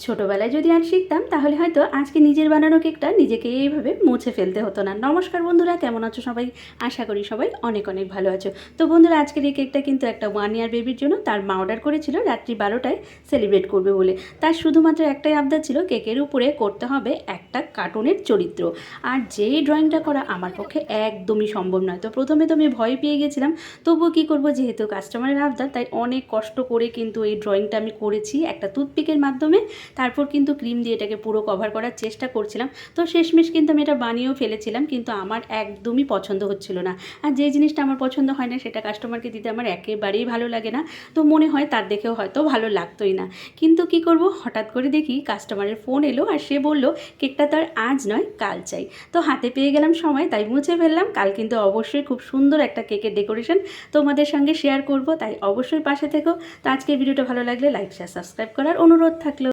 ছোটোবেলায় যদি আর শিখতাম তাহলে হয়তো আজকে নিজের বানানো কেকটা নিজেকে এইভাবে মুছে ফেলতে হতো না। নমস্কার বন্ধুরা, কেমন আছো সবাই? আশা করি সবাই অনেক অনেক ভালো আছো। তো বন্ধুরা, আজকের এই কেকটা কিন্তু একটা 1 ইয়ার বেবির জন্য তার মা অর্ডার করেছিল রাত্রি 12টায় সেলিব্রেট করবে বলে। তার শুধুমাত্র একটাই আবদার ছিল, কেকের উপরে করতে হবে একটা কার্টুনের চরিত্র। আর যেই ড্রয়িংটা করা আমার পক্ষে একদমই সম্ভব নয়। তো প্রথমে তো আমি ভয় পেয়ে গেছিলাম, তবুও কী করবো, যেহেতু কাস্টমারের আবদার, তাই অনেক কষ্ট করে কিন্তু এই ড্রয়িংটা আমি করেছি একটা টুথপিকের মাধ্যমে। তারপর কিন্তু ক্রিম দিয়ে এটাকে পুরো কভার করার চেষ্টা করছিলাম। তো শেষমেশ কিন্তু আমি এটা বানিয়েও ফেলেছিলাম, কিন্তু আমার একদমই পছন্দ হচ্ছিল না। আর যে জিনিসটা আমার পছন্দ হয় না সেটা কাস্টমারকে দিতে আমার একেবারেই ভালো লাগে না। তো মনে হয় তার দেখেও হয়তো ভালো লাগতোই না। কিন্তু কি করব, হঠাৎ করে দেখি কাস্টমারের ফোন এলো আর সে বলল কেকটা তো আর আজ নয় কাল চাই। তো হাতে পেয়ে গেলাম সময়, তাই মুছে ফেললাম। কাল কিন্তু অবশ্যই খুব সুন্দর একটা কেকের ডেকোরেশন তোমাদের সঙ্গে শেয়ার করব, তাই অবশ্যই পাশে থেকো। তো আজকের ভিডিওটা ভালো লাগলে লাইক শেয়ার সাবস্ক্রাইব করার অনুরোধ থাকলো।